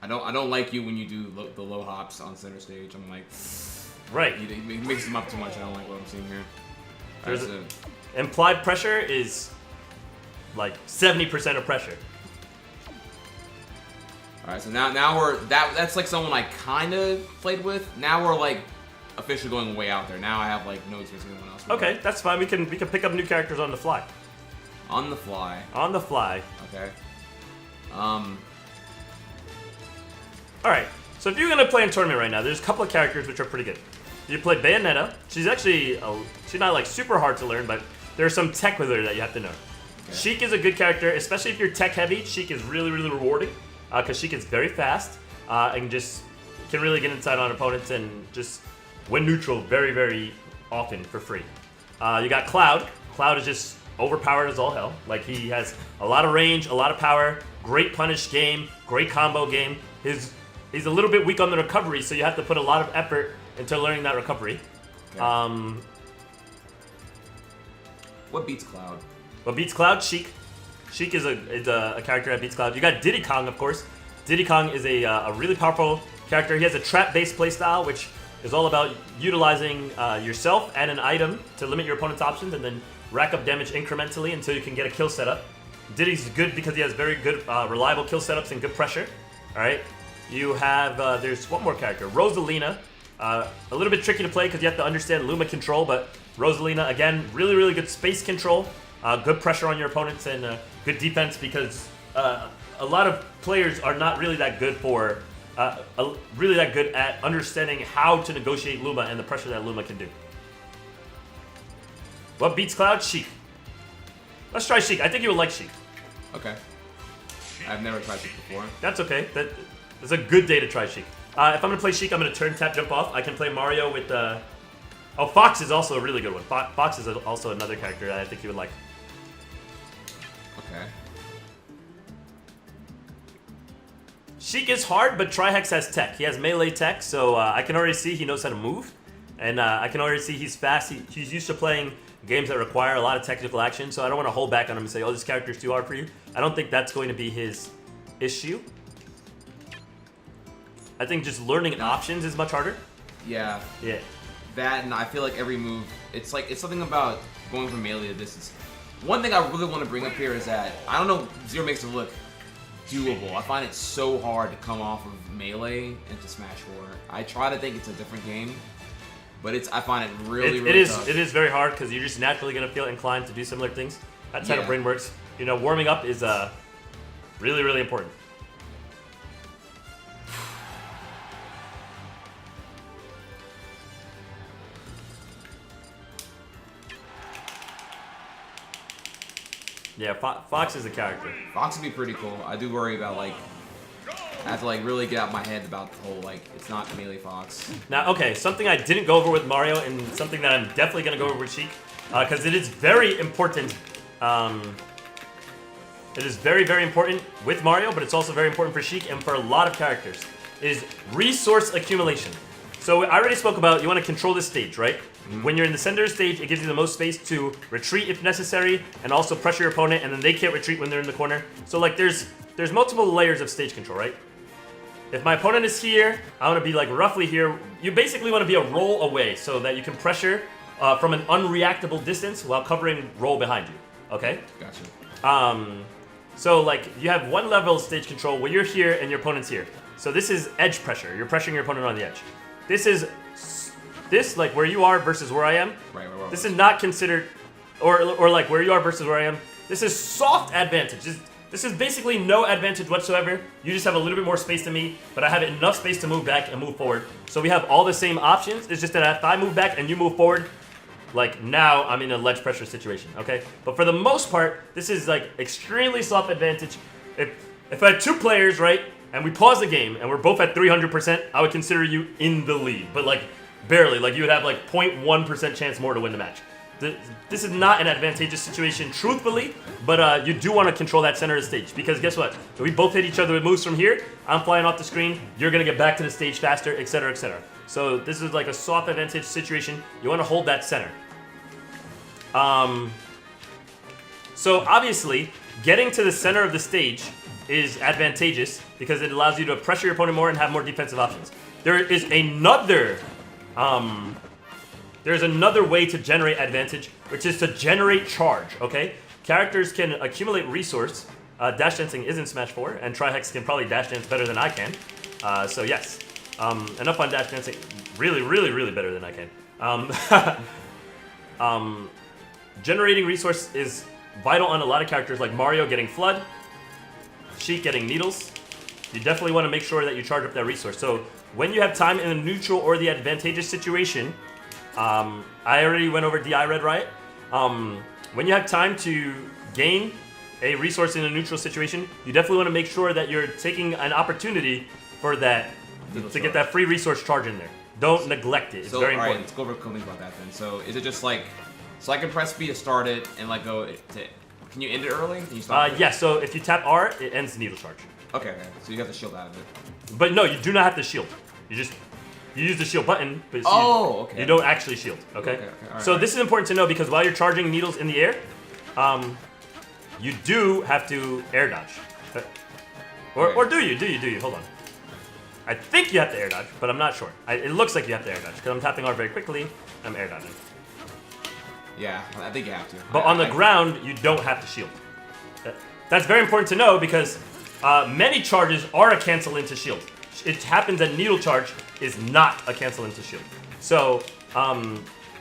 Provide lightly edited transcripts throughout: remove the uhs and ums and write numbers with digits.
I don't like you when you do the low hops on center stage. I'm like, right. He mixes them up too much. I don't like what I'm seeing here. There's implied pressure is like 70% of pressure. All right, so now we're that's like someone I kind of played with. Now we're like officially going way out there. Now I have like no experience with anyone else. Okay, that's fine. We can pick up new characters on the fly. On the fly. On the fly. Okay. All right. So if you're gonna play in tournament right now, there's a couple of characters which are pretty good. You play Bayonetta. She's actually she's not like super hard to learn, but there's some tech with her that you have to know. Okay. Sheik is a good character, especially if you're tech heavy. Sheik is really rewarding because Sheik is very fast and just can really get inside on opponents and just win neutral very often for free. You got Cloud. Cloud is just overpowered as all hell. Like he has a lot of range, a lot of power, great punish game, great combo game. He's a little bit weak on the recovery, so you have to put a lot of effort into learning that recovery. Okay. What beats Cloud? What beats Cloud? Sheik. Sheik is a character that beats Cloud. You got Diddy Kong, of course. Diddy Kong is a really powerful character. He has a trap-based playstyle, which is all about utilizing yourself and an item to limit your opponent's options and then rack up damage incrementally until you can get a kill setup. Diddy's good because he has very good, reliable kill setups and good pressure. All right. You have, there's one more character, Rosalina. A little bit tricky to play because you have to understand Luma control, but Rosalina, again, really good space control, good pressure on your opponents, and good defense because a lot of players are not really that good at understanding how to negotiate Luma and the pressure that Luma can do. What beats Cloud? Sheik. Let's try Sheik. I think you would like Sheik. Okay. I've never tried Sheik before. That's okay. It's a good day to try Sheik. If I'm going to play Sheik, I'm going to turn, tap, jump off. I can play Mario with... Oh, Fox is also a really good one. Fox is also another character that I think you would like. Okay. Sheik is hard, but Trihex has tech. He has melee tech, so I can already see he knows how to move. And I can already see he's fast. He's used to playing games that require a lot of technical action, so I don't want to hold back on him and say, oh, this character's too hard for you. I don't think that's going to be his issue. I think just learning options is much harder. Yeah. Yeah. That, and I feel like every move, it's something about going from melee to distance. One thing I really want to bring up here is that, I don't know, Zero makes it look doable. I find it so hard to come off of melee into Smash 4. I try to think it's a different game, but I find it really tough. It is very hard because you're just naturally going to feel inclined to do similar things. That's how the brain works. You know, warming up is really important. Yeah, Fox is a character. Fox would be pretty cool. I do worry about, like, I have to, like, really get out my head about the whole, like, it's not melee Fox. Now, okay, something I didn't go over with Mario and something that I'm definitely going to go over with Sheik, because it is very important. It is very important with Mario, but it's also very important for Sheik and for a lot of characters, is resource accumulation. So I already spoke about you want to control this stage, right? Mm-hmm. When you're in the center of the stage, it gives you the most space to retreat if necessary, and also pressure your opponent, and then they can't retreat when they're in the corner. So like there's multiple layers of stage control, right? If my opponent is here, I want to be like roughly here. You basically want to be a roll away so that you can pressure from an unreactable distance while covering roll behind you. Okay? Gotcha. So like you have one level of stage control where you're here and your opponent's here. So this is edge pressure. You're pressuring your opponent on the edge. This like where you are versus where I am. Right. This is not considered, or like where you are versus where I am. This is soft advantage. This is basically no advantage whatsoever. You just have a little bit more space than me, but I have enough space to move back and move forward. So we have all the same options. It's just that if I move back and you move forward, like now I'm in a ledge pressure situation, okay? But for the most part, this is like extremely soft advantage. If I had two players, right, and we pause the game and we're both at 300%, I would consider you in the lead. But like barely, like you would have like 0.1% chance more to win the match. This is not an advantageous situation, truthfully, but you do want to control that center of the stage because guess what? If we both hit each other with moves from here, I'm flying off the screen, you're going to get back to the stage faster, etc., etc. So this is like a soft advantage situation. You want to hold that center. So obviously, getting to the center of the stage is advantageous because it allows you to pressure your opponent more and have more defensive options. There is another there's another way to generate advantage, which is to generate charge, okay? Characters can accumulate resource. Dash dancing is in Smash 4, and Trihex can probably dash dance better than I can. So yes, enough on dash dancing. Really, really, really better than I can. Generating resource is vital on a lot of characters, like Mario getting Flood, Sheik getting Needles. You definitely want to make sure that you charge up that resource. So when you have time in the neutral or the advantageous situation, I already went over DI Red Riot. When you have time to gain a resource in a neutral situation, you definitely want to make sure that you're taking an opportunity for that to get that free resource charge in there. Don't neglect it. It's very important. Alright, let's go over something about that then. So is it just like, so I can press B to start it and like go to, can you end it early? Can you stop it? Yeah, so if you tap R, it ends the needle charge. Okay, so you got the shield out of it. But no, you do not have to shield. You use the shield button, but okay. You don't actually shield, okay? Alright, so this is important to know because while you're charging needles in the air, you do have to air dodge. Or do you? Hold on. I think you have to air dodge, but I'm not sure. It looks like you have to air dodge because I'm tapping R very quickly. I'm air dodging. Yeah, I think you have to. But on the ground, you don't have to shield. That's very important to know because many charges are a cancel into shield. It happens that needle charge is not a cancel into shield. So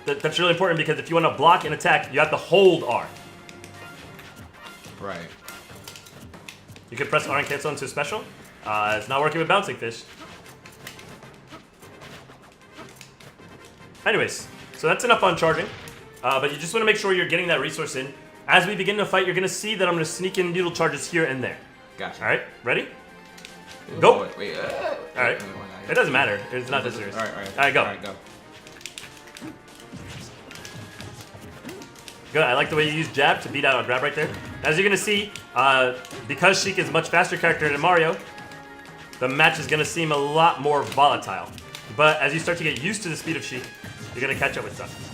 that's really important because if you want to block an attack, you have to hold R. Right. You can press R and cancel into special. It's not working with Bouncing Fish. Anyways, so that's enough on charging. But you just want to make sure you're getting that resource in. As we begin to fight, you're going to see that I'm going to sneak in needle charges here and there. Gotcha. Alright, ready? Go! Wait, Alright. It doesn't matter. It's not that serious. Alright, go. Alright, go. Good. I like the way you use jab to beat out a grab right there. As you're going to see, because Sheik is a much faster character than Mario, the match is going to seem a lot more volatile. But as you start to get used to the speed of Sheik, you're going to catch up with stuff.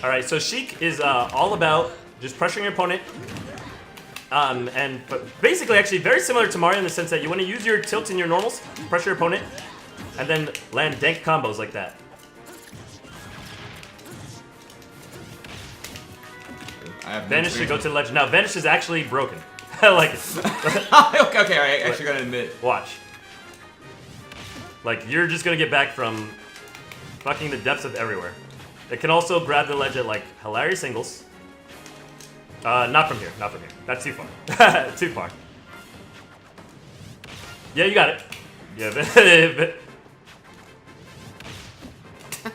Alright, so Sheik is all about just pressuring your opponent. But basically, actually, very similar to Mario in the sense that you want to use your tilt and your normals, pressure your opponent, and then land dank combos like that. Vanish should go to the ledge. Now, Vanish is actually broken. I like it. okay, alright, I actually gotta admit. Watch. Like, you're just gonna get back from fucking the depths of everywhere. It can also grab the ledge at, like, hilarious angles. Not from here, not from here. That's too far. Too far. Yeah, you got it. Yeah,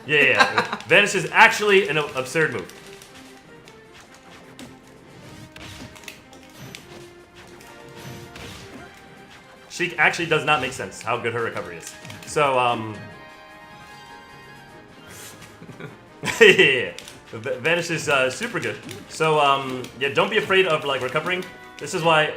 yeah. Vanish is actually an absurd move. Sheik actually does not make sense how good her recovery is. So, yeah. Vanish is super good. So, yeah, don't be afraid of, like, recovering. This is why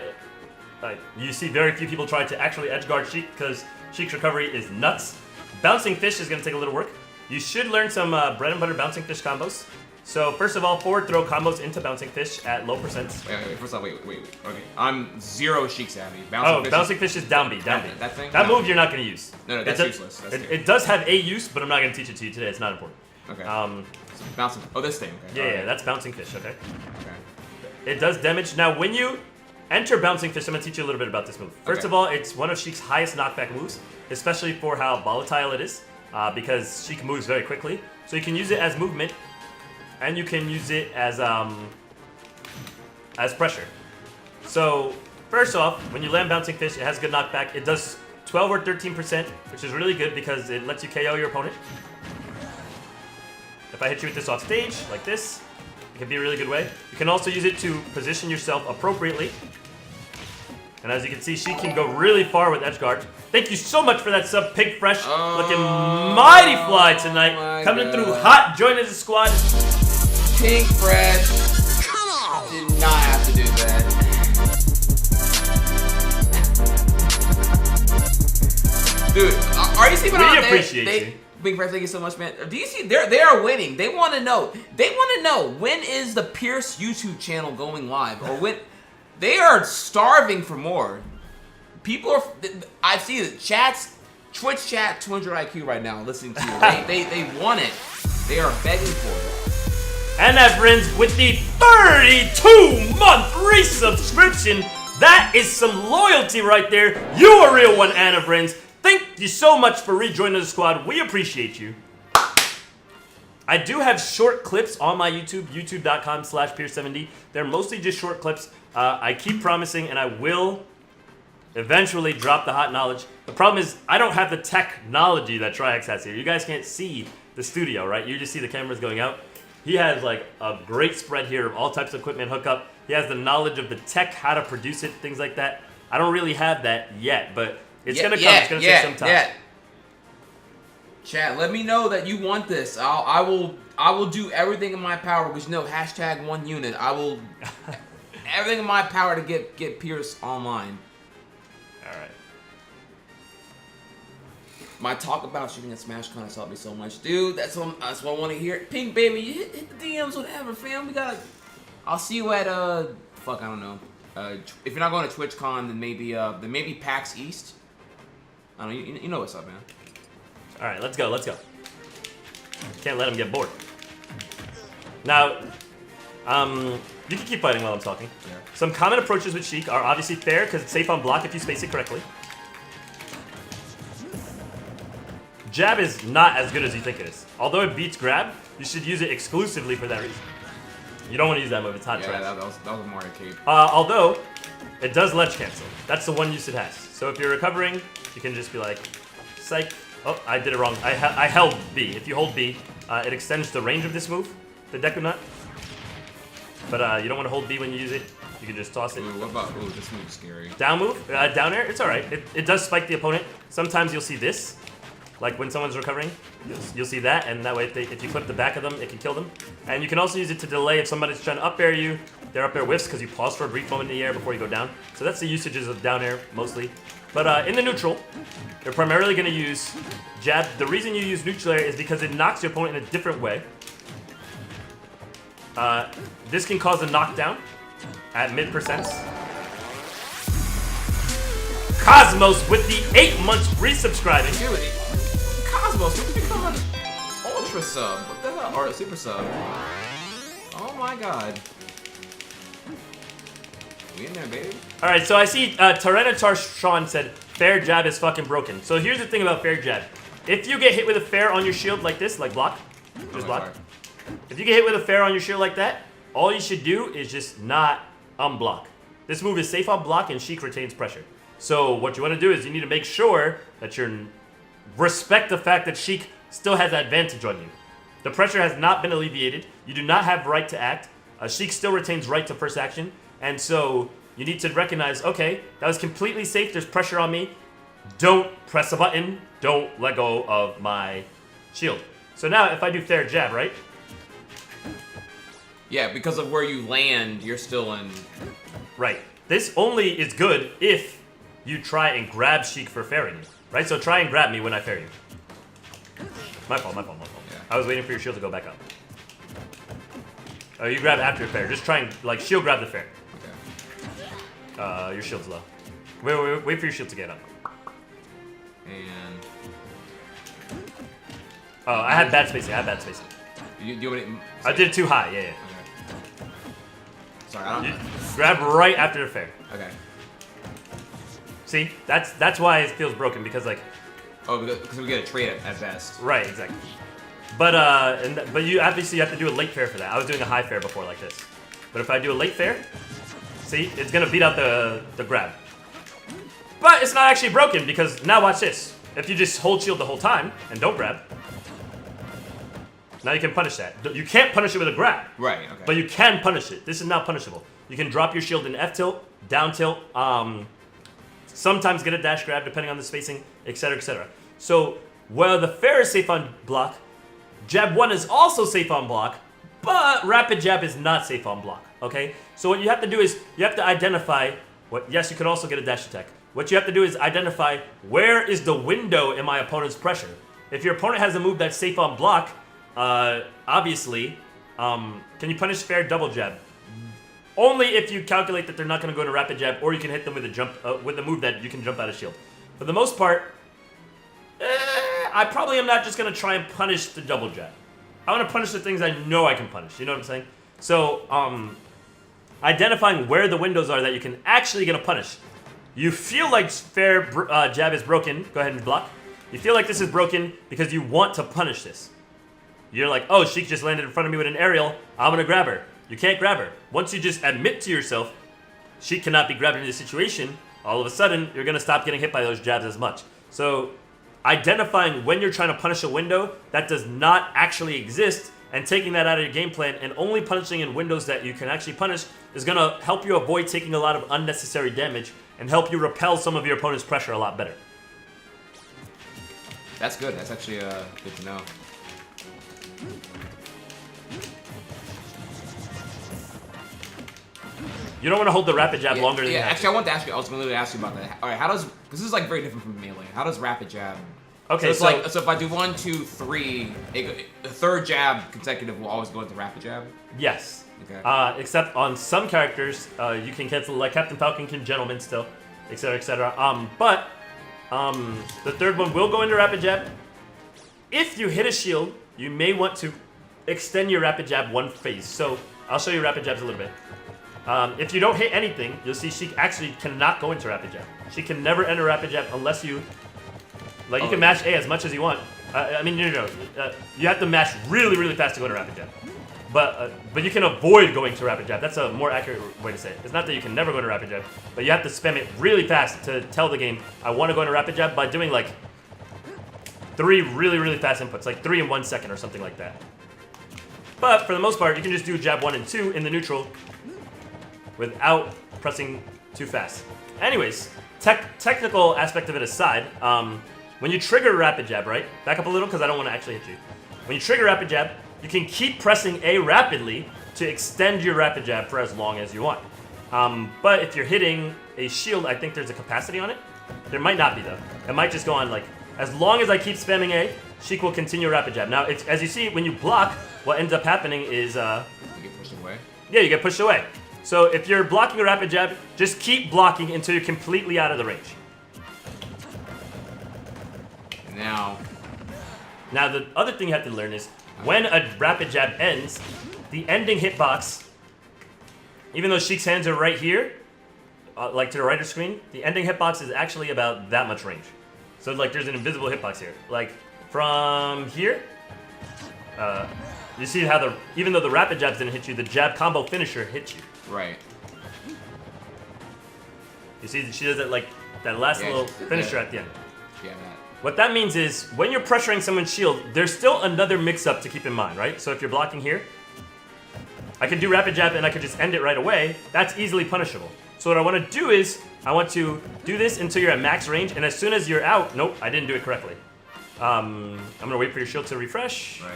you see very few people try to actually edgeguard Sheik, because Sheik's recovery is nuts. Bouncing Fish is going to take a little work. You should learn some bread and butter Bouncing Fish combos. So, first of all, forward throw combos into Bouncing Fish at low percents. Wait, first off, wait. Okay, I'm zero Sheik savvy. Bouncing Fish is down B, down B. That thing? That move you're not going to use. No, that's useless. It does have a use, but I'm not going to teach it to you today. It's not important. Okay. Bouncing. Oh, this thing. Okay. Yeah, that's Bouncing Fish, okay? Okay. It does damage. Now, when you enter Bouncing Fish, I'm going to teach you a little bit about this move. First of all, it's one of Sheik's highest knockback moves, especially for how volatile it is, because Sheik moves very quickly. So you can use it as movement, and you can use it as pressure. So, first off, when you land Bouncing Fish, it has good knockback. It does 12 or 13%, which is really good because it lets you KO your opponent. If I hit you with this off stage, like this, it can be a really good way. You can also use it to position yourself appropriately. And as you can see, she can go really far with edge guard. Thank you so much for that sub, Pig Fresh. Looking mighty fly tonight. Coming through hot, joining the squad. Pink Fresh. Come on. Dude, are you sleeping on We appreciate you. Big Fresh, thank you so much, man. Do you see? They are winning. They want to know. They want to know when is the Pierce YouTube channel going live, or when they are starving for more. People are. I see the chats, Twitch chat, 200 IQ right now listening to you. They want it. They are begging for it. And that, friends, with the 32-month resubscription, that is some loyalty right there. You a real one, Anna, friends. Thank you so much for rejoining the squad. We appreciate you. I do have short clips on my YouTube, youtube.com/Pierce7D. They're mostly just short clips. I keep promising, and I will eventually drop the hot knowledge. The problem is, I don't have the technology that Trihex has here. You guys can't see the studio, right? You just see the cameras going out. He has like a great spread here of all types of equipment hookup. He has the knowledge of the tech, how to produce it, things like that. I don't really have that yet, but it's gonna come. It's gonna take some time. Yeah. Chat, let me know that you want this. I will do everything in my power. Because you know, #1unit. I will everything in my power to get Pierce online. All right. My talk about shooting at Smash Con has helped me so much, dude. That's what I want to hear. Pink baby, you hit the DMs, whatever, fam. We got. I'll see you at fuck, I don't know. If you're not going to TwitchCon, then maybe PAX East. I don't know. You know what's up, man. All right, let's go. Let's go. Can't let him get bored. Now, you can keep fighting while I'm talking. Yeah. Some common approaches with Sheik are obviously fair because it's safe on block if you space it correctly. Jab is not as good as you think it is. Although it beats grab, you should use it exclusively for that reason. You don't want to use that move, it's hot trash. Yeah, that was a Mario cape. Although, it does ledge cancel. That's the one use it has. So if you're recovering, you can just be like, psych. Oh, I did it wrong. I held B. If you hold B, it extends the range of this move, the Deku Nut. But you don't want to hold B when you use it. You can just toss it. Ooh, what about, this move's scary. Down move, down air, it's alright. It does spike the opponent. Sometimes you'll see this. Like when someone's recovering, you'll see that, and that way if you clip the back of them, it can kill them. And you can also use it to delay if somebody's trying to up air you. Their up air whiffs because you pause for a brief moment in the air before you go down. So that's the usages of down air, mostly. But in the neutral, you're primarily going to use jab. The reason you use neutral air is because it knocks your opponent in a different way. This can cause a knockdown at mid-percents. Cosmos with the 8 months resubscribing. Dude, Cosmos, you can become an ultra sub. What the hell? Or a super sub. Oh my god. We in there, baby. Alright, so I see Tyranitar Sean said, fair jab is fucking broken. So here's the thing about fair jab. If you get hit with a fair on your shield like this, like block, just block. Sorry. If you get hit with a fair on your shield like that, all you should do is just not unblock. This move is safe on block and Sheik retains pressure. So what you want to do is you need to make sure that you're respect the fact that Sheik still has advantage on you. The pressure has not been alleviated. You do not have right to act. Sheik still retains right to first action. And so you need to recognize, okay, that was completely safe. There's pressure on me. Don't press a button. Don't let go of my shield. So now if I do fair jab, right? Yeah, because of where you land, you're still in... Right. This only is good if you try and grab Sheik for fairing you. Right? So try and grab me when I fair you. My fault. Yeah. I was waiting for your shield to go back up. Oh, you grab after fair. Just try and, like, shield grab the fair. Okay. Your shield's low. Wait for your shield to get up. And... Oh, I had bad spacing. You want it... I did it too high. Yeah. Okay. Sorry, I don't... Grab right after the fair. Okay. See? That's why it feels broken, because, like... Oh, because we get a trade at best. Right, exactly. But but you obviously have to do a late fair for that. I was doing a high fair before like this. But if I do a late fair, see, it's gonna beat out the grab. But it's not actually broken because now watch this. If you just hold shield the whole time and don't grab, now you can punish that. You can't punish it with a grab. Right, okay. But you can punish it. This is not punishable. You can drop your shield in F tilt, down tilt, sometimes get a dash grab depending on the spacing, etc., etc. So while the fair is safe on block, jab 1 is also safe on block, but rapid jab is not safe on block, okay? So what you have to do is you have to identify what, yes, you could also get a dash attack, what you have to do is identify where is the window in my opponent's pressure. If your opponent has a move that's safe on block, obviously, can you punish fair double jab? Only if you calculate that they're not going to go into rapid jab, or you can hit them with a jump with a move that you can jump out of shield. For the most part, I probably am not just going to try and punish the double jab. I want to punish the things I know I can punish. You know what I'm saying? So, identifying where the windows are that you can actually get a punish. You feel like fair jab is broken. Go ahead and block. You feel like this is broken because you want to punish this. You're like, oh, Sheik just landed in front of me with an aerial. I'm going to grab her. You can't grab her. Once you just admit to yourself, Sheik cannot be grabbed in this situation, all of a sudden, you're going to stop getting hit by those jabs as much. So, identifying when you're trying to punish a window that does not actually exist and taking that out of your game plan and only punishing in windows that you can actually punish is going to help you avoid taking a lot of unnecessary damage and help you repel some of your opponent's pressure a lot better. That's good. That's actually good to know. You don't want to hold the rapid jab longer than you have actually, I want to ask you. I was going to ask you about that. All right, how does this is like very different from melee? How does rapid jab? Okay, so it's so if I do 1, 2, 3, the third jab consecutive will always go into rapid jab. Yes. Okay. Except on some characters, you can cancel, like Captain Falcon can gentleman still, etc., etc. But the third one will go into rapid jab. If you hit a shield, you may want to extend your rapid jab one phase. So I'll show you rapid jabs a little bit. If you don't hit anything, you'll see Sheik actually cannot go into rapid jab. She can never enter rapid jab unless you, like, you can mash A as much as you want. I mean, no. You have to mash really, really fast to go into rapid jab. But you can avoid going to rapid jab. That's a more accurate way to say it. It's not that you can never go into rapid jab, but you have to spam it really fast to tell the game, I want to go into rapid jab by doing like 3 really, really fast inputs, like 3 in 1 second or something like that. But for the most part, you can just do jab 1 and 2 in the neutral without pressing too fast. Anyways, technical aspect of it aside, when you trigger rapid jab, right? Back up a little because I don't want to actually hit you. When you trigger rapid jab, you can keep pressing A rapidly to extend your rapid jab for as long as you want. But if you're hitting a shield, I think there's a capacity on it. There might not be though. It might just go on like, as long as I keep spamming A, Sheik will continue rapid jab. Now, as you see, when you block, what ends up happening is... you get pushed away? Yeah, you get pushed away. So if you're blocking a rapid jab, just keep blocking until you're completely out of the range. Now, the other thing you have to learn is when a rapid jab ends, the ending hitbox, even though Sheik's hands are right here, like to the right of the screen, the ending hitbox is actually about that much range. So like there's an invisible hitbox here. Like from here, you see how even though the rapid jabs didn't hit you, the jab combo finisher hits you. Right. You see she does that like that last little finisher at the end. Yeah, that. What that means is, when you're pressuring someone's shield, there's still another mix-up to keep in mind, right? So if you're blocking here, I can do rapid jab and I could just end it right away. That's easily punishable. So what I want to do is, I want to do this until you're at max range, and as soon as you're out, nope, I didn't do it correctly. I'm going to wait for your shield to refresh. Right.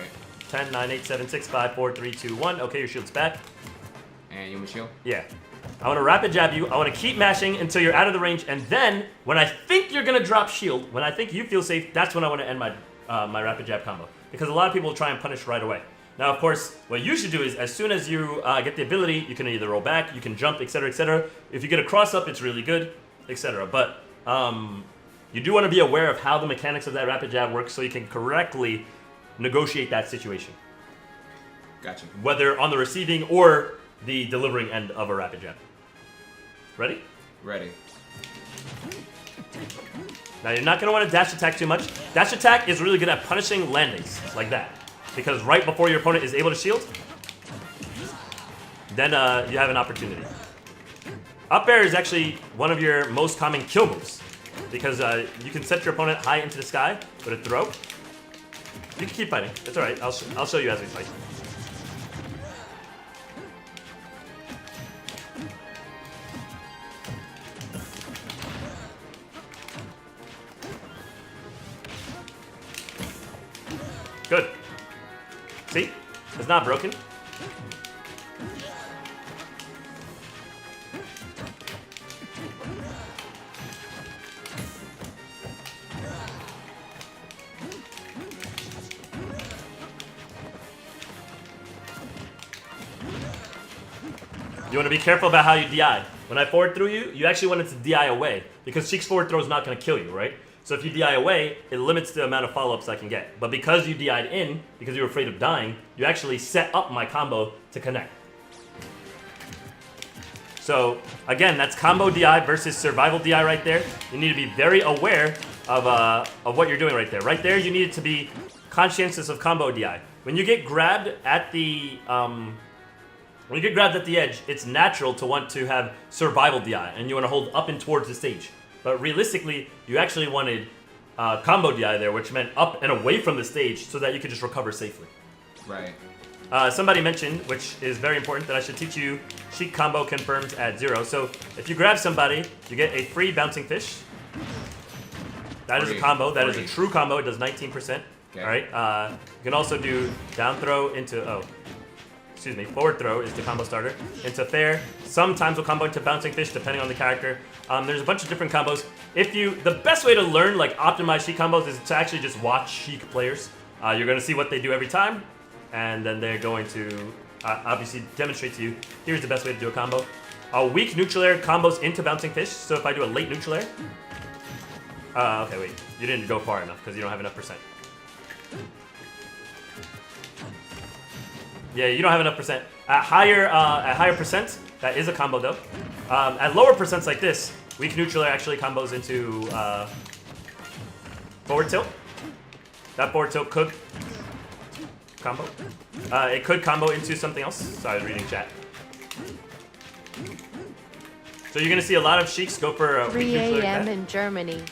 10, 9, 8, 7, 6, 5, 4, 3, 2, 1. Okay, your shield's back. And you want shield? Yeah. I want to rapid jab you. I want to keep mashing until you're out of the range, and then when I think you're gonna drop shield, when I think you feel safe, that's when I want to end my my rapid jab combo. Because a lot of people will try and punish right away. Now, of course, what you should do is as soon as you get the ability, you can either roll back, you can jump, etc., etc. If you get a cross up, it's really good, etc. But you do want to be aware of how the mechanics of that rapid jab works, so you can correctly negotiate that situation. Gotcha. Whether on the receiving or the delivering end of a rapid jab. Ready? Ready. Now you're not going to want to dash attack too much. Dash attack is really good at punishing landings like that. Because right before your opponent is able to shield, then you have an opportunity. Up air is actually one of your most common kill moves. Because you can set your opponent high into the sky with a throw. You can keep fighting. It's alright. I'll show you as we fight. Good. See? It's not broken. You want to be careful about how you DI. When I forward throw you, you actually want it to DI away because Sheik's forward throw is not going to kill you, right? So if you DI away, it limits the amount of follow-ups I can get. But because you DI'd in, because you were afraid of dying, you actually set up my combo to connect. So again, that's combo DI versus survival DI right there. You need to be very aware of what you're doing right there. Right there, you need to be conscientious of combo DI. When you get grabbed at the edge, it's natural to want to have survival DI, and you want to hold up and towards the stage. But realistically, you actually wanted combo DI there, which meant up and away from the stage so that you could just recover safely. Right. Somebody mentioned, which is very important, that I should teach you Sheik combo confirmed at 0. So if you grab somebody, you get a free bouncing fish. That is a combo. That is a true combo. It does 19%. Okay. All right. You can also do down throw into forward throw is the combo starter into fair. Sometimes we'll combo into bouncing fish depending on the character. There's a bunch of different combos. The best way to learn like optimize Sheik combos is to actually just watch Sheik players. You're going to see what they do every time, and then they're going to obviously demonstrate to you, here's the best way to do a combo. A weak neutral air combos into bouncing fish. So if I do a late neutral air, okay, wait, you didn't go far enough because you don't have enough percent. Yeah, you don't have enough percent. At higher percent, that is a combo though. At lower percents like this, weak neutral air actually combos into forward tilt. That forward tilt could combo. It could combo into something else. Sorry, I was reading chat. So you're gonna see a lot of Sheiks go for 3 a.m. in Germany.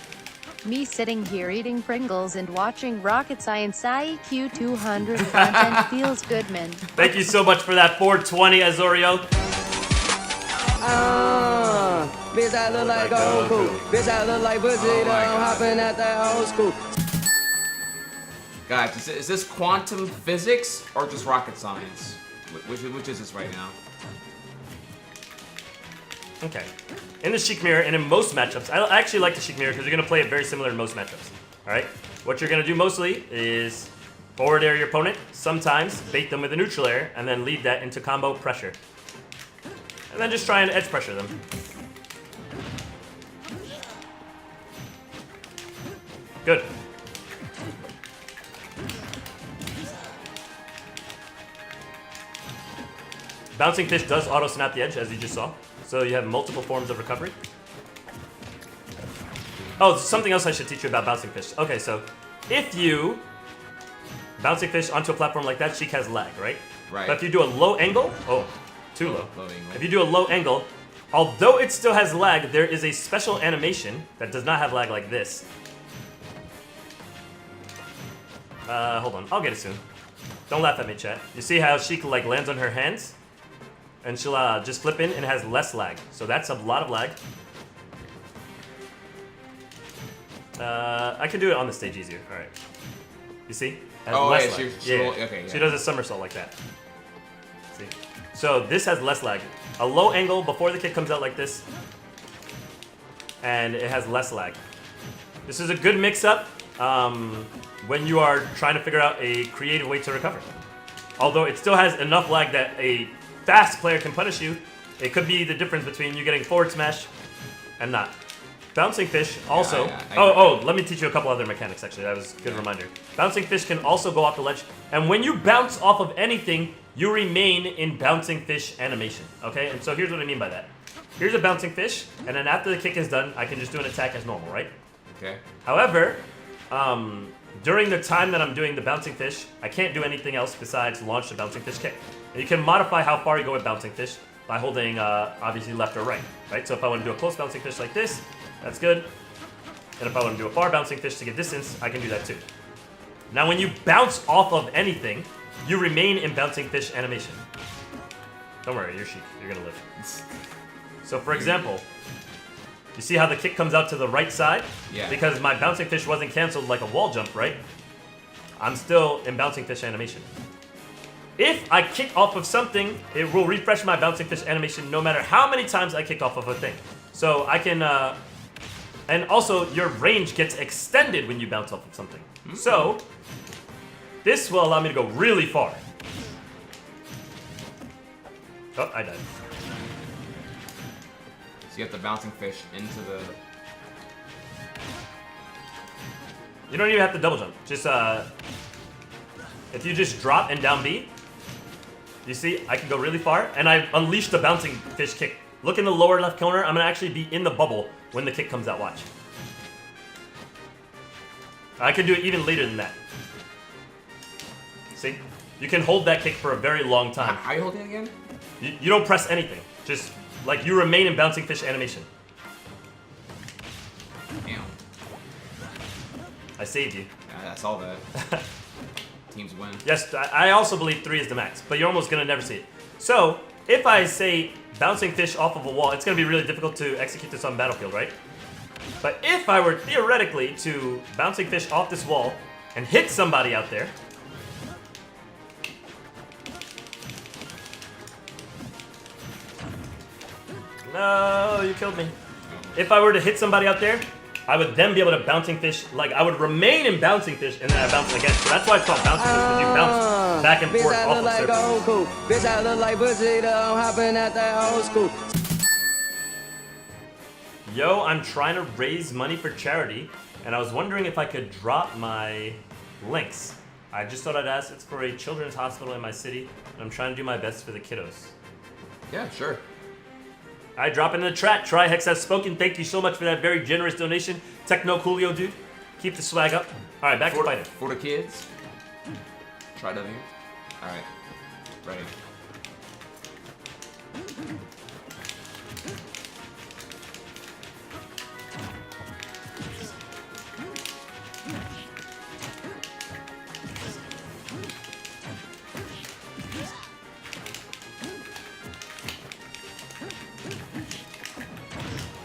Me sitting here eating Pringles and watching Rocket Science IQ 200 content feels good, man. Thank you so much for that 420, Azorio. Bitch, I look like Goku. Bitch, I look like Vegeta. I'm hopping at that old school. Guys, is this quantum physics or just rocket science? Which is this right now? Okay. In the Sheik mirror and in most matchups, I actually like the Sheik mirror because you're going to play it very similar in most matchups. Alright? What you're going to do mostly is forward air your opponent, sometimes bait them with a neutral air, and then lead that into combo pressure. And then just try and edge pressure them. Good. Bouncing fish does auto snap the edge, as you just saw. So you have multiple forms of recovery. Oh, something else I should teach you about bouncing fish. Okay, so if you bouncing fish onto a platform like that, Sheik has lag, right? Right. But if you do a low angle, too low. Low angle. If you do a low angle, although it still has lag, there is a special animation that does not have lag like this. Hold on, I'll get it soon. Don't laugh at me, chat. You see how Sheik like lands on her hands? And she'll just flip in and it has less lag. So that's a lot of lag. I can do it on the stage easier. All right. You see? Has less lag. Okay. She does a somersault like that. See? So this has less lag. A low angle before the kick comes out like this. And it has less lag. This is a good mix-up when you are trying to figure out a creative way to recover. Although it still has enough lag that a fast player can punish you, it could be the difference between you getting forward smash and not. Bouncing fish also... let me teach you a couple other mechanics actually, that was a good reminder. Bouncing fish can also go off the ledge, and when you bounce off of anything, you remain in bouncing fish animation, okay? And so here's what I mean by that. Here's a bouncing fish, and then after the kick is done, I can just do an attack as normal, right? Okay. However, during the time that I'm doing the bouncing fish, I can't do anything else besides launch the bouncing fish kick. And you can modify how far you go with bouncing fish by holding, obviously, left or right, right? So if I want to do a close bouncing fish like this, that's good. And if I want to do a far bouncing fish to get distance, I can do that too. Now, when you bounce off of anything, you remain in bouncing fish animation. Don't worry, you're Sheik. You're going to live. So, for example, you see how the kick comes out to the right side? Yeah. Because my bouncing fish wasn't canceled like a wall jump, right? I'm still in bouncing fish animation. If I kick off of something, it will refresh my bouncing fish animation no matter how many times I kick off of a thing. So I can, and also your range gets extended when you bounce off of something. So this will allow me to go really far. Oh, I died. So you get the bouncing fish into the... You don't even have to double jump. Just, if you just drop and down B, you see, I can go really far, and I unleashed the bouncing fish kick. Look in the lower left corner. I'm gonna actually be in the bubble when the kick comes out. Watch. I can do it even later than that. See? You can hold that kick for a very long time. How are you holding it again? You don't press anything. Just, like, you remain in bouncing fish animation. Damn. I saved you. Yeah, I saw that. Teams win. Yes, I also believe 3 is the max, but you're almost gonna never see it. So, if I say bouncing fish off of a wall, it's gonna be really difficult to execute this on Battlefield, right? But if I were theoretically to bouncing fish off this wall and hit somebody out there, no, you killed me. If I were to hit somebody out there, I would then be able to bouncing fish, like I would remain in bouncing fish and then I bounce again. So that's why it's called bouncing fish, because you bounce back and forth off of like surface. Goku. Bitch, I look like Vegeta. I'm hopping at that old school. Yo, I'm trying to raise money for charity, and I was wondering if I could drop my links. I just thought I'd ask. It's for a children's hospital in my city, and I'm trying to do my best for the kiddos. Yeah, sure. I drop it in the chat. Trihex has spoken. Thank you so much for that very generous donation. Techno Coolio, dude. Keep the swag up. All right, back to fighting. For the kids. Try W. All right. Ready.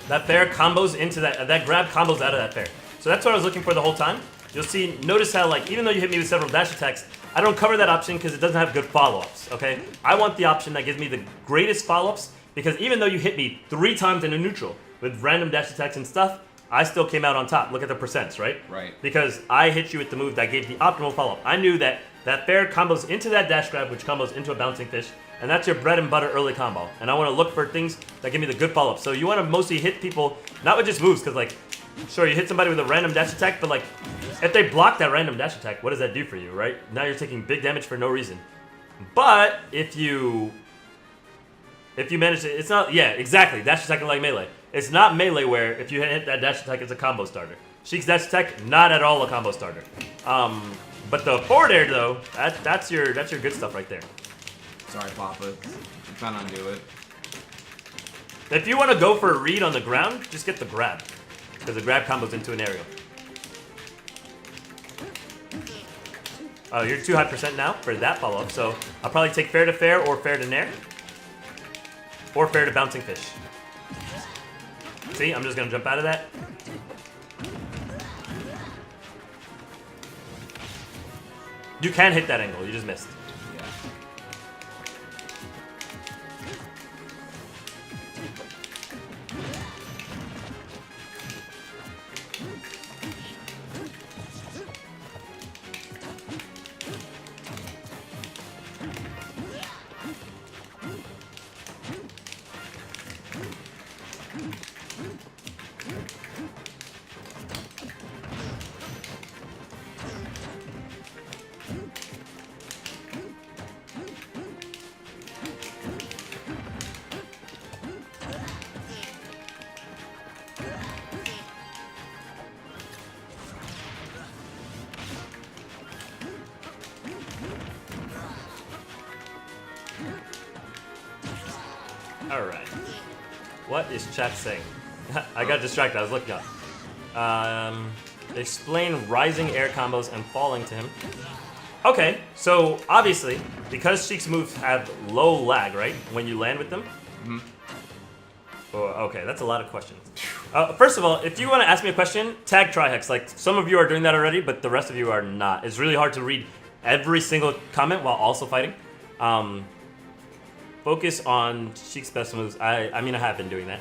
That fair combos into that grab combos out of that fair. So that's what I was looking for the whole time. You'll see, notice how, like, even though you hit me with several dash attacks, I don't cover that option because it doesn't have good follow-ups, okay? I want the option that gives me the greatest follow-ups, because even though you hit me 3 times in a neutral with random dash attacks and stuff, I still came out on top. Look at the percents, right? Right. Because I hit you with the move that gave the optimal follow-up. I knew that that fair combos into that dash grab, which combos into a bouncing fish, and that's your bread and butter early combo. And I want to look for things that give me the good follow-up. So you want to mostly hit people, not with just moves, because, like, sure, you hit somebody with a random dash attack, but, like, if they block that random dash attack, what does that do for you, right? Now you're taking big damage for no reason. But if you manage to, it's not, yeah, exactly, dash attack like melee. It's not melee where if you hit that dash attack, it's a combo starter. Sheik's dash attack, not at all a combo starter. But the forward air, though, that's your good stuff right there. Sorry, Papa. I'm trying to undo it. If you want to go for a read on the ground, just get the grab, because the grab combos into an aerial. Oh, you're 2 high percent now for that follow-up, so I'll probably take fair to fair or fair to nair. Or fair to bouncing fish. See, I'm just going to jump out of that. You can hit that angle, you just missed. Yeah. Alright. What is chat saying? I got distracted, I was looking up. Explain rising air combos and falling to him. Okay, so obviously, because Sheik's moves have low lag, right? When you land with them? Mm-hmm. Oh, okay, that's a lot of questions. First of all, if you want to ask me a question, tag Trihex. Like, some of you are doing that already, but the rest of you are not. It's really hard to read every single comment while also fighting. Focus on Sheik's best moves. I mean, I have been doing that.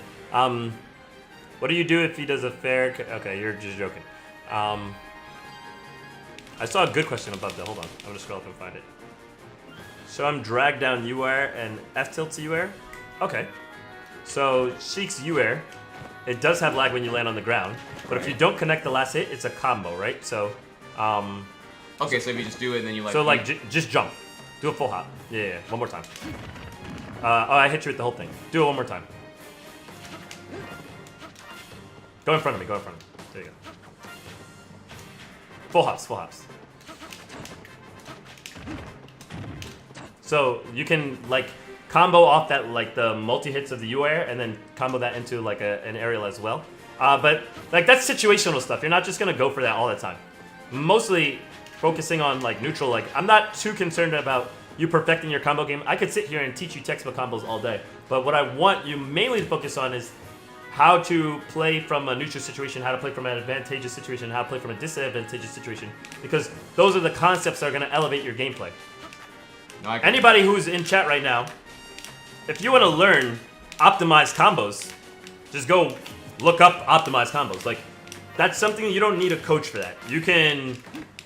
What do you do if he does a fair... Okay, you're just joking. I saw a good question above that. Hold on. I'm going to scroll up and find it. So I'm drag down UR and F tilt to UR? Okay. So Sheik's U-air, it does have lag when you land on the ground, but if you don't connect the last hit, it's a combo, right? So, okay, so if you just do it, then you like. So like, just jump, do a full hop. Yeah, one more time. Oh, I hit you with the whole thing. Do it one more time. Go in front of me. Go in front of me. There you go. Full hops. Full hops. So you can like combo off that like the multi hits of the U-air and then combo that into like an aerial as well. But like that's situational stuff. You're not just gonna go for that all the time. Mostly focusing on like neutral. Like I'm not too concerned about you perfecting your combo game. I could sit here and teach you textbook combos all day. But what I want you mainly to focus on is how to play from a neutral situation, how to play from an advantageous situation, how to play from a disadvantageous situation. Because those are the concepts that are gonna elevate your gameplay. No, Anybody who's in chat right now, if you want to learn optimized combos, just go look up optimized combos. Like, that's something you don't need a coach for that. You can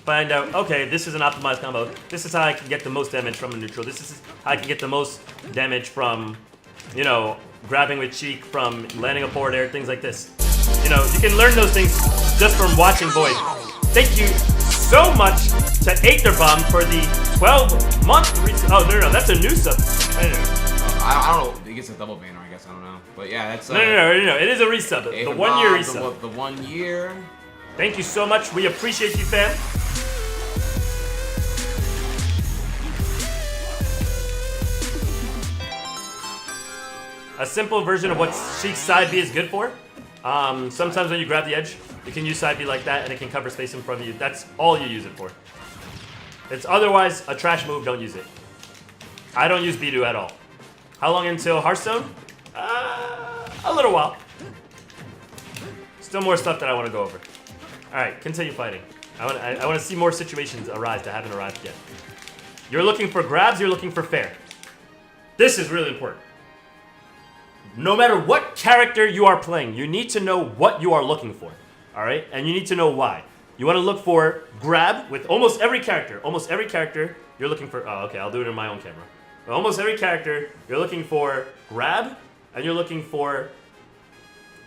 find out, okay, this is an optimized combo. This is how I can get the most damage from a neutral. This is how I can get the most damage from, you know, grabbing with Sheik, from landing a forward air, things like this. You know, you can learn those things just from watching Void. Thank you so much to Aetherbomb for the 12-month resub. Oh, no, that's a new sub. I don't know. It gets a double banner, I guess. I don't know. But yeah, that's. No. It is a resub. The 1 year resub. The 1 year. Thank you so much. We appreciate you, fam. A simple version of what Sheik's side B is good for. Sometimes when you grab the edge, you can use side B like that, and it can cover space in front of you. That's all you use it for. It's otherwise a trash move. Don't use it. I don't use B2 at all. How long until Hearthstone? A little while. Still more stuff that I want to go over. All right, continue fighting. I want to see more situations arise that haven't arrived yet. You're looking for grabs. You're looking for fair. This is really important. No matter what character you are playing, you need to know what you are looking for. All right, and you need to know why. You want to look for grab with almost every character. Almost every character you're looking for. Oh, okay, I'll do it in my own camera. But almost every character you're looking for grab, and you're looking for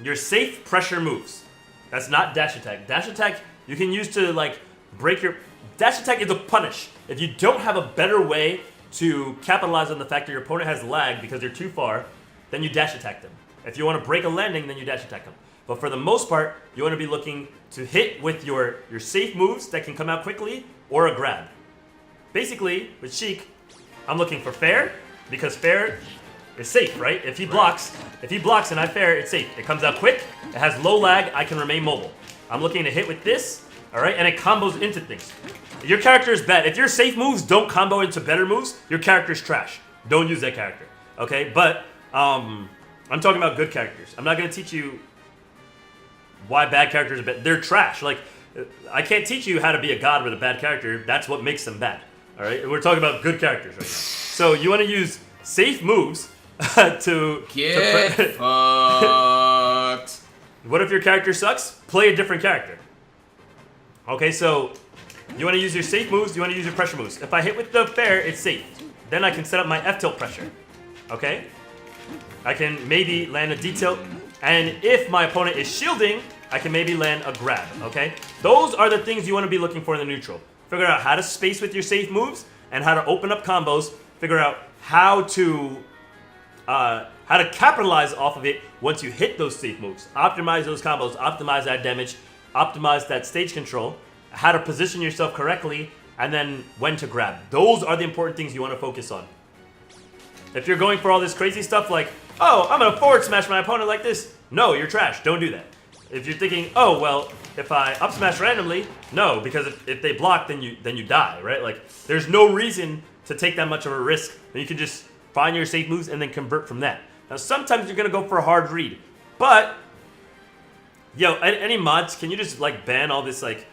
your safe pressure moves. That's not dash attack. Dash attack you can use to like break your. Dash attack is a punish. If you don't have a better way to capitalize on the fact that your opponent has lag because they're too far, then you dash attack them. If you want to break a landing, then you dash attack them. But for the most part, you want to be looking to hit with your safe moves that can come out quickly or a grab. Basically, with Sheik, I'm looking for fair because fair is safe, right? If he blocks and I fair, it's safe. It comes out quick, it has low lag, I can remain mobile. I'm looking to hit with this, all right? And it combos into things. Your character is bad. If your safe moves don't combo into better moves, your character's trash. Don't use that character, okay? But I'm talking about good characters. I'm not going to teach you why bad characters are bad. They're trash. Like, I can't teach you how to be a god with a bad character. That's what makes them bad. All right? We're talking about good characters right now. So you want to use safe moves to... Get fucked. What if your character sucks? Play a different character. Okay, so you want to use your safe moves. You want to use your pressure moves. If I hit with the fair, it's safe. Then I can set up my F-tilt pressure. Okay? I can maybe land a D-tilt. And if my opponent is shielding, I can maybe land a grab, okay? Those are the things you want to be looking for in the neutral. Figure out how to space with your safe moves and how to open up combos. Figure out how to capitalize off of it once you hit those safe moves. Optimize those combos, optimize that damage, optimize that stage control, how to position yourself correctly, and then when to grab. Those are the important things you want to focus on. If you're going for all this crazy stuff like, oh, I'm going to forward smash my opponent like this. No, you're trash. Don't do that. If you're thinking, oh, well, if I up smash randomly, no, because if they block, then you die, right? Like, there's no reason to take that much of a risk. And you can just find your safe moves and then convert from that. Now, sometimes you're going to go for a hard read. But, yo, any mods, can you just, like, ban all this, like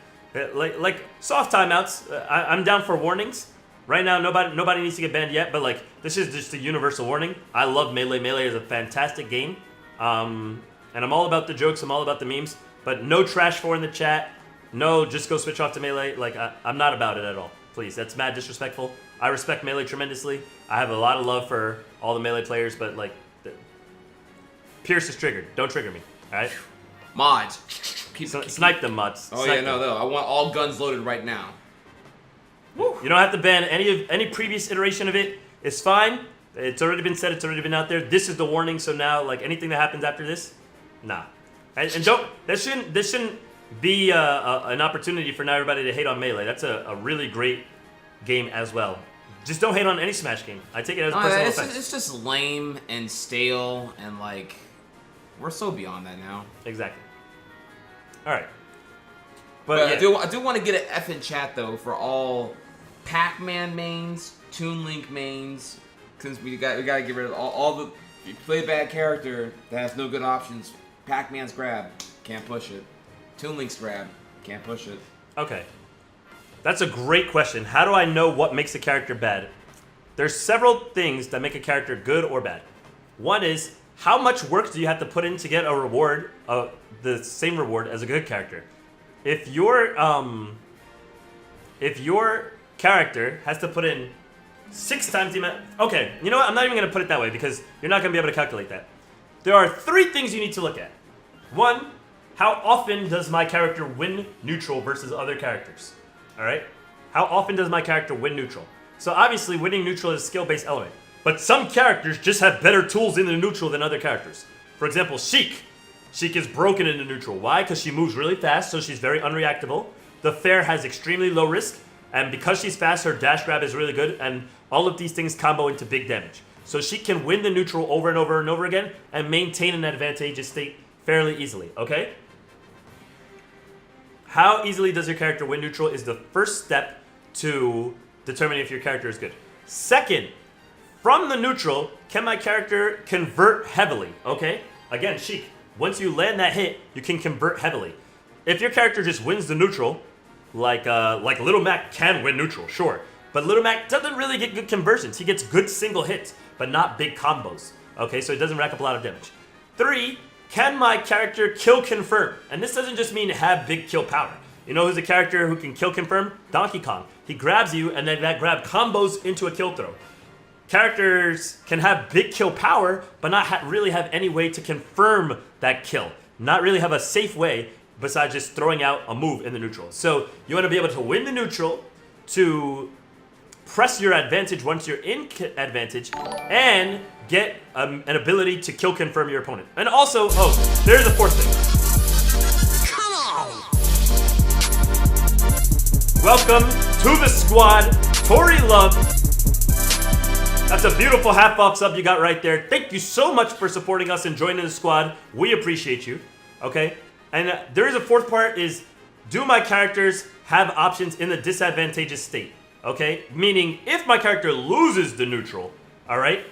soft timeouts? I'm down for warnings. Right now, nobody needs to get banned yet, but like this is just a universal warning. I love Melee. Melee is a fantastic game, and I'm all about the jokes. I'm all about the memes. But no trash for in the chat. No, just go switch off to Melee. Like I'm not about it at all. Please, that's mad disrespectful. I respect Melee tremendously. I have a lot of love for all the Melee players, but like Pierce is triggered. Don't trigger me. All right. Mods. Snipe them, mods. Oh Snipe yeah, no, them. no. I want all guns loaded right now. You don't have to ban any previous iteration of it. It's fine. It's already been said. It's already been out there. This is the warning. So now, like anything that happens after this, nah. And don't. This shouldn't be an opportunity for now everybody to hate on Melee. That's a really great game as well. Just don't hate on any Smash game. I take it as personal offense. It's just lame and stale and like we're so beyond that now. Exactly. All right. But yeah. I do want to get an F in chat though for all Pac-Man mains, Toon Link mains, since we got to get rid of all the. If you play a bad character that has no good options, Pac-Man's grab can't push it. Toon Link's grab can't push it. Okay. That's a great question. How do I know what makes a character bad? There's several things that make a character good or bad. One is, how much work do you have to put in to get a reward, the same reward as a good character? If your character has to put in 6 times the amount... Okay, you know what? I'm not even going to put it that way because you're not going to be able to calculate that. There are 3 things you need to look at. 1, how often does my character win neutral versus other characters? All right? How often does my character win neutral? So obviously, winning neutral is a skill-based element. But some characters just have better tools in the neutral than other characters. For example, Sheik. Sheik is broken in the neutral. Why? Because she moves really fast, so she's very unreactable. The Fair has extremely low risk, and because she's fast, her dash grab is really good, and all of these things combo into big damage. So she can win the neutral over and over and over again, and maintain an advantageous state fairly easily, okay? How easily does your character win neutral is the first step to determining if your character is good. Second, from the neutral, can my character convert heavily, okay? Again, Sheik, once you land that hit, you can convert heavily. If your character just wins the neutral, like Little Mac can win neutral, sure. But Little Mac doesn't really get good conversions. He gets good single hits, but not big combos, okay? So it doesn't rack up a lot of damage. 3, can my character kill confirm? And this doesn't just mean have big kill power. You know who's a character who can kill confirm? Donkey Kong. He grabs you, and then that grab combos into a kill throw. Characters can have big kill power, but not really have any way to confirm that kill. Not really have a safe way besides just throwing out a move in the neutral. So you want to be able to win the neutral, to press your advantage once you're in advantage, and get an ability to kill confirm your opponent. And also, there's the 4th thing. Come on! Welcome to the squad, Tori Love. That's a beautiful half-off sub you got right there. Thank you so much for supporting us and joining the squad. We appreciate you, okay? And there is a 4th part is, do my characters have options in the disadvantageous state? Okay, meaning if my character loses the neutral, all right,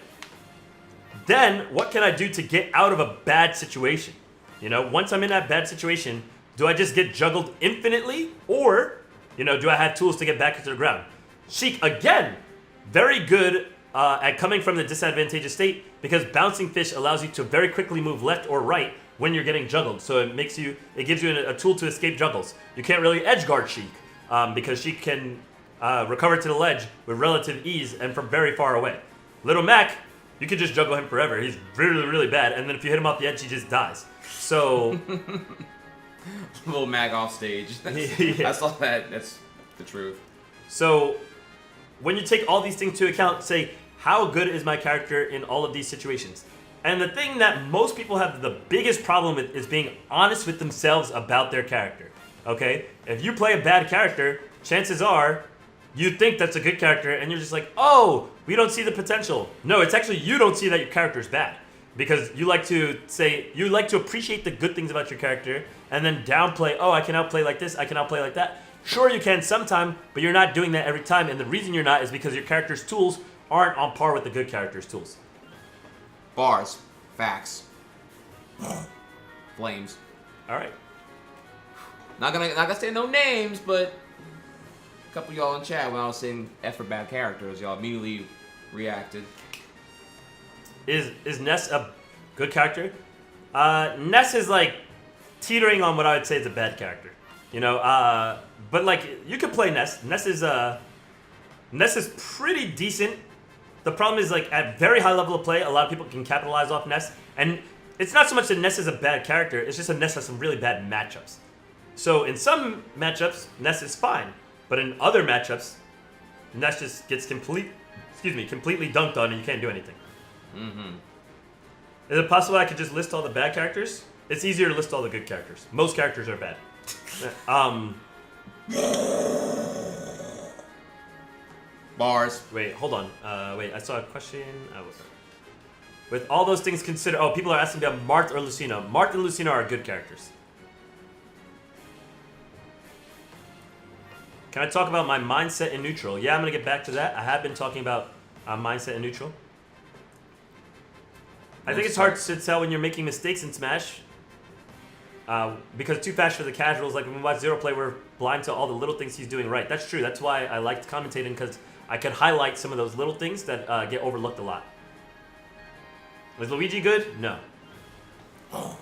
then what can I do to get out of a bad situation? You know, once I'm in that bad situation, do I just get juggled infinitely? Or, you know, do I have tools to get back into the ground? Sheik, again, very good at coming from the disadvantageous state because Bouncing Fish allows you to very quickly move left or right when you're getting juggled. So it gives you a tool to escape juggles. You can't really edge guard Sheik because Sheik can recover to the ledge with relative ease and from very far away. Little Mac, you could just juggle him forever. He's really, really bad. And then if you hit him off the edge, he just dies. So... Little Mac off stage. Yeah. I saw that. That's the truth. So when you take all these things into account, say, how good is my character in all of these situations? And the thing that most people have the biggest problem with is being honest with themselves about their character. Okay? If you play a bad character, chances are you think that's a good character and you're just like, oh, we don't see the potential. No, it's actually you don't see that your character's bad. Because you like to appreciate the good things about your character and then downplay, oh, I can outplay like this, I can outplay like that. Sure, you can sometime, but you're not doing that every time. And the reason you're not is because your character's tools aren't on par with the good character's tools. Bars. Facts. Flames. All right. Not gonna say no names, but a couple of y'all in chat when I was saying F for bad characters, y'all immediately reacted. Is Ness a good character? Ness is like teetering on what I would say is a bad character. You know, but like you could play Ness. Ness is pretty decent. The problem is like at very high level of play, a lot of people can capitalize off Ness. And it's not so much that Ness is a bad character, it's just that Ness has some really bad matchups. So in some matchups, Ness is fine, but in other matchups, Ness just gets completely dunked on and you can't do anything. Mm-hmm. Is it possible I could just list all the bad characters? It's easier to list all the good characters. Most characters are bad. Bars. Wait, hold on. Wait, I saw a question. With all those things considered... Oh, people are asking about Marth or Lucina. Marth and Lucina are good characters. Can I talk about my mindset in neutral? Yeah, I'm going to get back to that. I have been talking about mindset in neutral. I think it's hard to tell when you're making mistakes in Smash. Because too fast for the casuals, like when we watch Zero play, we're blind to all the little things he's doing right. That's true. That's why I liked commentating, because I could highlight some of those little things that get overlooked a lot. Was Luigi good? No. All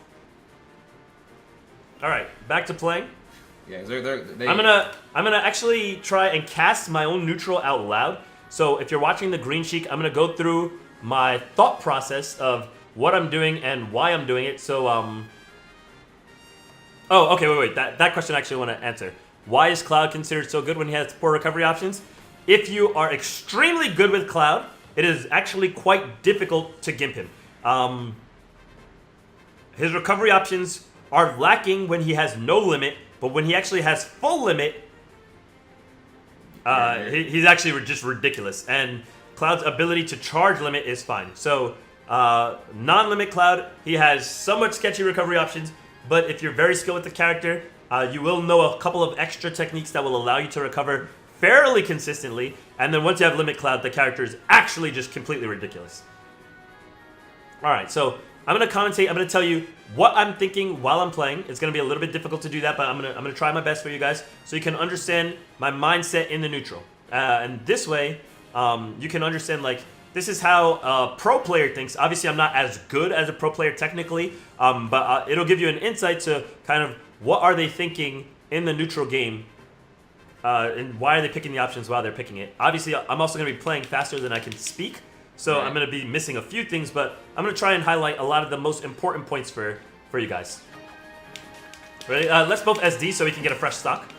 right, back to playing. Yeah, I'm gonna actually try and cast my own neutral out loud. So if you're watching the Green Sheik, I'm gonna go through my thought process of what I'm doing and why I'm doing it. So oh, okay, wait. That question I actually want to answer. Why is Cloud considered so good when he has poor recovery options? If you are extremely good with Cloud, it is actually quite difficult to gimp him. His recovery options are lacking when he has no limit, but when he actually has full limit, he's actually just ridiculous. And Cloud's ability to charge limit is fine. So non-limit Cloud, he has somewhat sketchy recovery options, but if you're very skilled with the character, you will know a couple of extra techniques that will allow you to recover fairly consistently. And then once you have limit Cloud, the character is actually just completely ridiculous. All right, so I'm gonna commentate. I'm gonna tell you what I'm thinking while I'm playing. It's gonna be a little bit difficult to do that, but I'm gonna try my best for you guys so you can understand my mindset in the neutral. And this way, you can understand, like, this is how a pro player thinks. Obviously, I'm not as good as a pro player technically, but it'll give you an insight to kind of what are they thinking in the neutral game, and why are they picking the options while they're picking it. Obviously, I'm also gonna be playing faster than I can speak. So I'm going to be missing a few things, but I'm going to try and highlight a lot of the most important points for you guys. Ready? Let's both SD so we can get a fresh stock.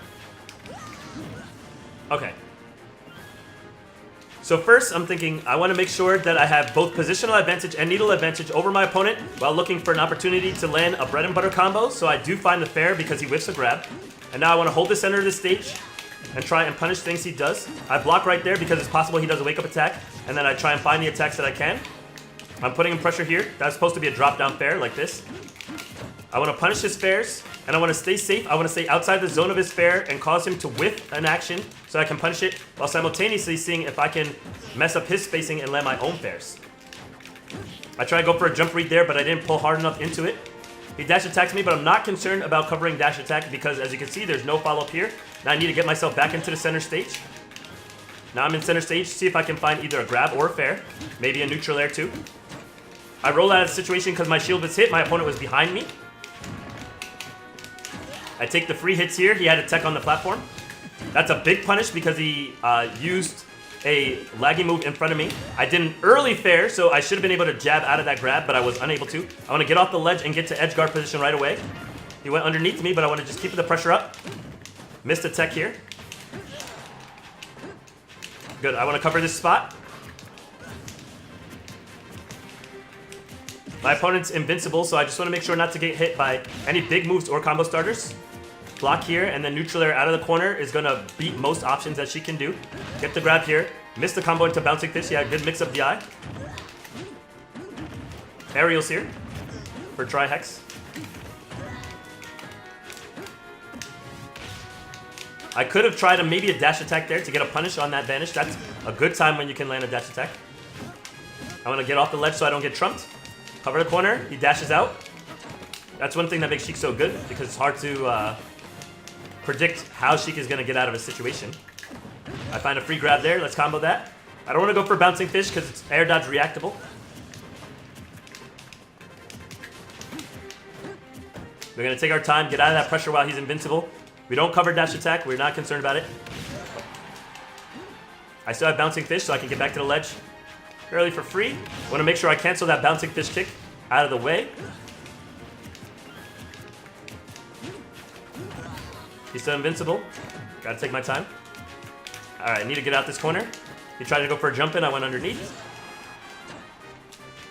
Okay. So first, I'm thinking I want to make sure that I have both positional advantage and needle advantage over my opponent while looking for an opportunity to land a bread and butter combo. So I do find the fair because he whiffs a grab. And now I want to hold the center of the stage and try and punish things he does. I block right there because it's possible he does a wake-up attack, and then I try and find the attacks that I can. I'm putting him pressure here. That's supposed to be a drop-down fair, like this. I want to punish his fairs, and I want to stay safe. I want to stay outside the zone of his fair and cause him to whiff an action so I can punish it, while simultaneously seeing if I can mess up his spacing and land my own fairs. I try to go for a jump read there, but I didn't pull hard enough into it. He dash attacks me, but I'm not concerned about covering dash attack because, as you can see, there's no follow-up here. Now I need to get myself back into the center stage. Now I'm in center stage to see if I can find either a grab or a fair. Maybe a neutral air too. I roll out of the situation because my shield was hit. My opponent was behind me. I take the free hits here. He had a tech on the platform. That's a big punish because he used a laggy move in front of me. I did an early fair, so I should have been able to jab out of that grab, but I was unable to. I want to get off the ledge and get to edge guard position right away. He went underneath me, but I want to just keep the pressure up. Missed a tech here. Good, I want to cover this spot. My opponent's invincible, so I just want to make sure not to get hit by any big moves or combo starters. Block here, and then neutral air out of the corner is going to beat most options that she can do. Get the grab here. Missed the combo into bouncing fish. Yeah, good mix of DI. Aerials here for Trihex. I could have tried maybe a dash attack there to get a punish on that vanish. That's a good time when you can land a dash attack. I want to get off the ledge so I don't get trumped. Cover the corner. He dashes out. That's one thing that makes Sheik so good because it's hard to predict how Sheik is going to get out of a situation. I find a free grab there. Let's combo that. I don't want to go for bouncing fish because it's air dodge reactable. We're going to take our time, get out of that pressure while he's invincible. We don't cover dash attack. We're not concerned about it. I still have bouncing fish so I can get back to the ledge fairly for free. I want to make sure I cancel that bouncing fish kick. out of the way. He's still invincible. Gotta take my time. Alright, need to get out this corner. He tried to go for a jump in, I went underneath.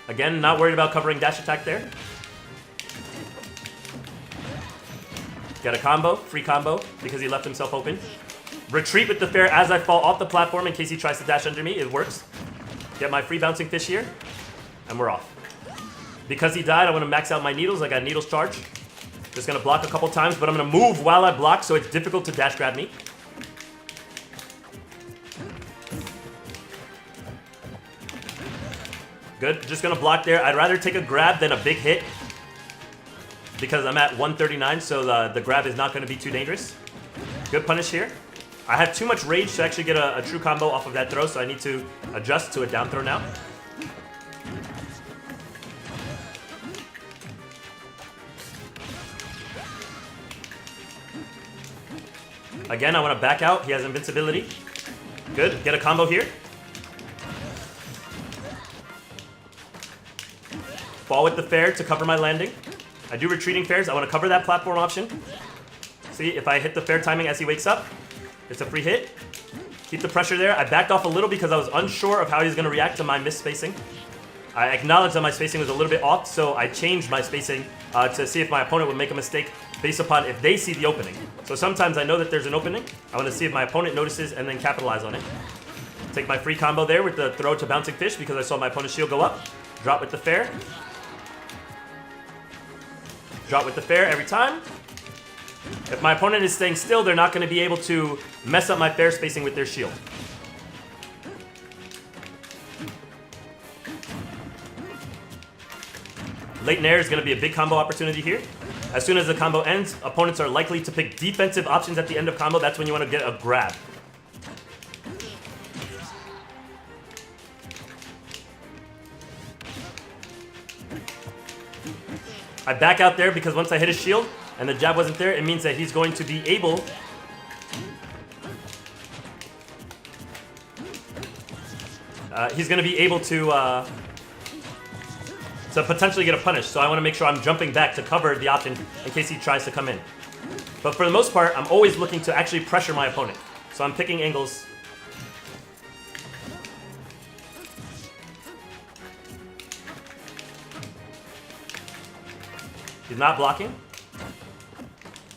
Again, not worried about covering dash attack there. Got a combo, free combo, because he left himself open. Retreat with the fair as I fall off the platform in case he tries to dash under me. It works. Get my free bouncing fish here, and we're off. Because he died, I want to max out my needles. I got needles charge. Just going to block a couple times, but I'm going to move while I block, so it's difficult to dash grab me. Good, just going to block there. I'd rather take a grab than a big hit because I'm at 139, so the grab is not going to be too dangerous. Good punish here. I have too much rage to actually get a true combo off of that throw, so I need to adjust to a down throw now. Again, I want to back out. He has invincibility. Good, get a combo here. Fall with the fair to cover my landing. I do retreating fairs. I want to cover that platform option. See, if I hit the fair timing as he wakes up, it's a free hit. Keep the pressure there. I backed off a little because I was unsure of how he's going to react to my missed spacing. I acknowledged that my spacing was a little bit off, so I changed my spacing to see if my opponent would make a mistake based upon if they see the opening. So sometimes I know that there's an opening. I want to see if my opponent notices and then capitalize on it. Take my free combo there with the throw to bouncing fish because I saw my opponent's shield go up. Drop with the fair. Drop with the fair every time. If my opponent is staying still, they're not going to be able to mess up my fair spacing with their shield. Late nair is going to be a big combo opportunity here. As soon as the combo ends, opponents are likely to pick defensive options at the end of combo. That's when you want to get a grab. I back out there because once I hit his shield and the jab wasn't there, it means that he's going to be able to potentially get a punish. So I want to make sure I'm jumping back to cover the option in case he tries to come in. But for the most part, I'm always looking to actually pressure my opponent. So I'm picking angles. He's not blocking.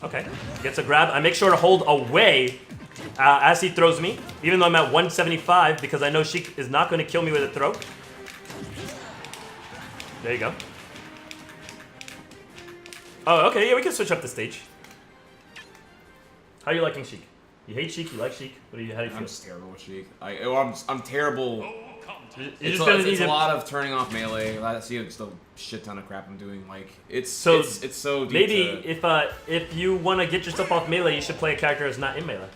Okay, gets a grab. I make sure to hold away as he throws me, even though I'm at 175 because I know Sheik is not going to kill me with a throw. There you go. Oh, okay, yeah, we can switch up the stage. How are you liking Sheik? You hate Sheik, you like Sheik? How do you feel? I'm just terrible with Sheik. I'm terrible. It's a lot of turning off melee. I see it's a shit ton of crap I'm doing. Like it's so deep. Maybe if you want to get yourself off melee, you should play a character that's not in melee.